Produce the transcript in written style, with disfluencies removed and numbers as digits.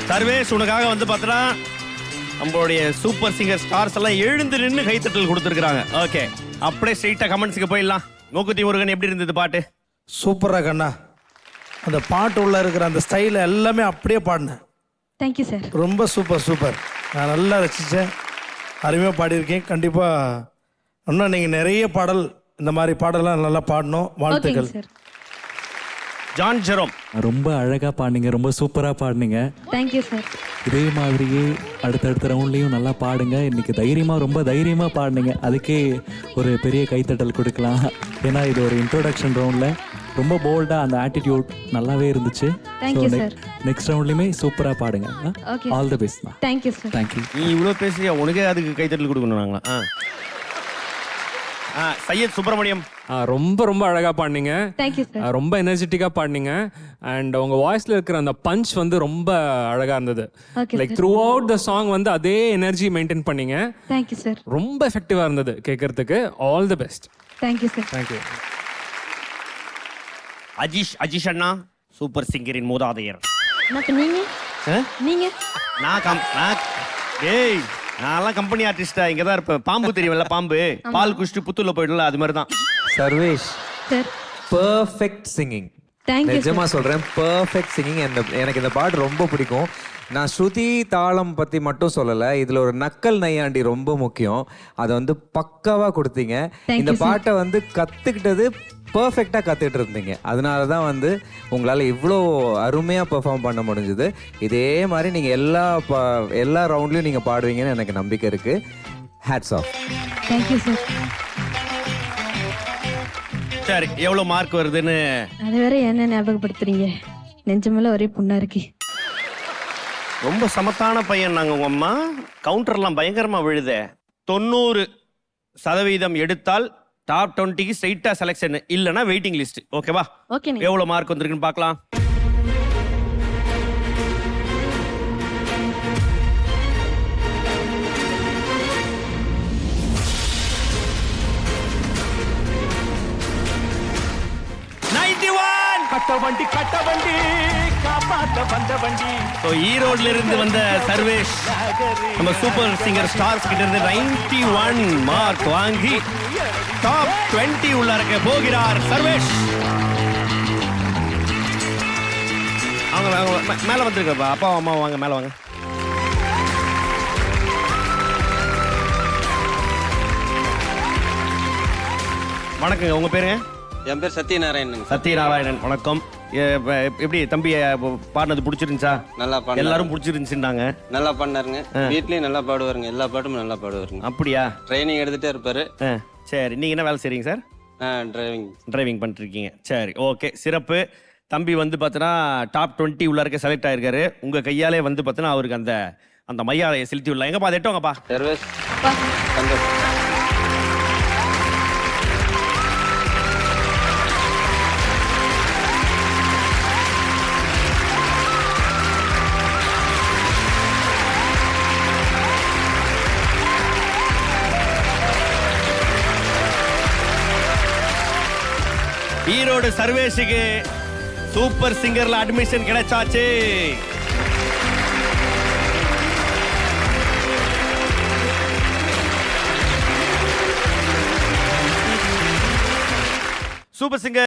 சர்வேஷ் உனக்காக வந்து பார்த்தா நம்மளுடைய சூப்பர் சிங்கர் ஸ்டார்ஸ் எல்லாம் எழுந்து நின்று கைத்தட்டல் கொடுத்துருக்காங்க. ஓகே, அப்படியே ஸ்ட்ரெயிட்டா கமெண்ட்ஸ்க்கு போயிடலாம். மூக்குத்தி முருகன் எப்படி இருந்தது பாட்டு? சூப்பரா கண்ணா, அந்த பாட்டு உள்ள இருக்கிற அந்த ஸ்டைல எல்லாமே அப்படியே பாடினேன். Thank you sir. ரொம்ப சூப்பர் சூப்பர், நான் நல்லா ரசித்தேன், அருமையாக பாடியிருக்கேன். கண்டிப்பாக இன்னும் நீங்கள் நிறைய பாடல் இந்த மாதிரி பாடலாம் நல்லா பாடணும். வாழ்த்துக்கள். ஜான் ஜெரோம், ரொம்ப அழகாக பாடுனீங்க, ரொம்ப சூப்பராக பாடுனீங்க. Thank you sir. இதே மாதிரியே அடுத்தடுத்த ரவுண்ட்லேயும் நல்லா பாடுங்க. இன்னைக்கு ரொம்ப தைரியமாக பாடுனீங்க. அதுக்கே ஒரு பெரிய கைத்தட்டல் கொடுக்கலாம். ஏன்னா இது ஒரு இன்ட்ரோடக்ஷன் ரவுண்டில் ரொம்ப போல்டாக அந்த ஆட்டிடியூட் நல்லாவே இருந்துச்சு. நெக்ஸ்ட் ரவுண்ட்லையுமே சூப்பராக பாடுங்க. All the best. Thank you sir. Thank you. நீ இவ்வளோ பேசுறியா, உனக்கே அதுக்கு கைத்தட்டல் கொடுக்கணும் நாங்களா? சையத் சுப்பிரமணியம், ரொம்ப அழகா பாடுனீங்க. Thank you sir. ரொம்ப எனர்ஜெட்டிக்கா பாடுனீங்க. அண்ட் உங்க வாய்ஸ்ல இருக்கிற அந்த பஞ்ச் வந்து ரொம்ப அழகா இருந்தது. Like throughout the song வந்து அதே எனர்ஜி மெயின்டைன் பண்ணீங்க. Thank you sir. ரொம்ப எஃபெக்டிவா இருந்தது கேட்கறதுக்கு. All the best. Thank you sir. Thank you. Ajeesh அண்ணா, சூப்பர் சிங்கரின் மூதாதையர். நீங்க ஏய், நான்லாம் கம்பெனி ஆர்டிஸ்டா இங்க தான் இருப்பேன். பாம்பு தெரியும்ல, பாம்பு பால் குடிச்சிட்டு புத்தூர்ல போயிடல, அது மாதிரி தான். Sarvesh sir, perfect singing. நிஜமா சொல்றேன், பெர்ஃபெக்ட் சிங்கிங். எனக்கு இந்த பாட்டு ரொம்ப பிடிக்கும். நான் ஸ்ருதி தாளம் பத்தி மட்டும் சொல்லல, இதுல ஒரு நக்கல் நையாண்டி ரொம்ப முக்கியம். அதை வந்து பக்காவா கொடுத்தீங்க. இந்த பாட்டை வந்து கத்துக்கிட்டது பர்ஃபெக்டாக கற்றுட்டு இருந்தீங்க. அதனால தான் வந்து உங்களால் இவ்வளோ அருமையாக பெர்ஃபார்ம் பண்ண முடிஞ்சுது. இதே மாதிரி நீங்கள் எல்லா ரவுண்ட்லையும் நீங்கள் பாடுவீங்கன்னு எனக்கு நம்பிக்கை இருக்குது. Hats off. Thank you sir. சரி, எவ்வளோ மார்க் வருதுன்னு அது வேற என்ன ஞாபகப்படுத்துறீங்க? நெஞ்சமெல்லாம் ஒரே புண்ணா இருக்கு. ரொம்ப சமத்தான பையன் நாங்க உங்க அம்மா. கவுண்டர்லாம் பயங்கரமா விழுதே. 90% எடுத்தால் டாப் 20க்கு ஸ்ட்ரைட்டா செலக்ஷன், இல்லனா வெயிட்டிங் லிஸ்ட். ஓகேவா? ஓகே. எவ்வளவு மார்க் வந்திருக்குன்னு பார்க்கலாம். ஈரோட்ல இருந்து வந்த சர்வேஷ் நம்ம சூப்பர் சிங்கர் ஸ்டார்ஸ் கிட்ட இருந்து 91 மார்க் வாங்கி டாப் 20 உள்ள இருக்க போகிறார் சர்வேஷ். அவங்க மேல வந்திருக்கப்பா. அப்பா அம்மா வாங்க, மேல வாங்க. வணக்கங்க, உங்க பேருங்க? என் பேர் சத்யநாராயணன். சத்யநாராயணன், வணக்கம். எப்படி தம்பி பாடினது பிடிச்சிருந்துச்சா? நல்லா பாடு. எல்லாரும் பிடிச்சிருந்துச்சுட்டாங்க. நல்லா பாடினாருங்க. வீட்லயும் நல்லா பாடுவாருங்க. எல்லா பாட்டும் நல்லா பாடுவாருங்க. அப்படியா? ட்ரைனிங் எடுத்துட்டே இருப்பாரு. சரி, நீங்க என்ன வேலை செய்றீங்க சார்? டிரைவிங் பண்ணிட்டு இருக்கீங்க. சரி, ஓகே, சிறப்பு. தம்பி வந்து பார்த்தீங்கன்னா டாப் 20 உள்ள இருக்க செலக்ட் ஆயிருக்காரு. உங்க கையாலே வந்து பார்த்தீங்கன்னா அவருக்கு அந்த மையாலையை செலுத்தி விடலாம். எங்கப்பா அதை எட்டோங்கப்பா. சர்வேஷ் சந்தோஷம். ஈரோடு சர்வேஷுக்கு சூப்பர் சிங்கர்ல அட்மிஷன் கிடைச்சாச்சு. Super singer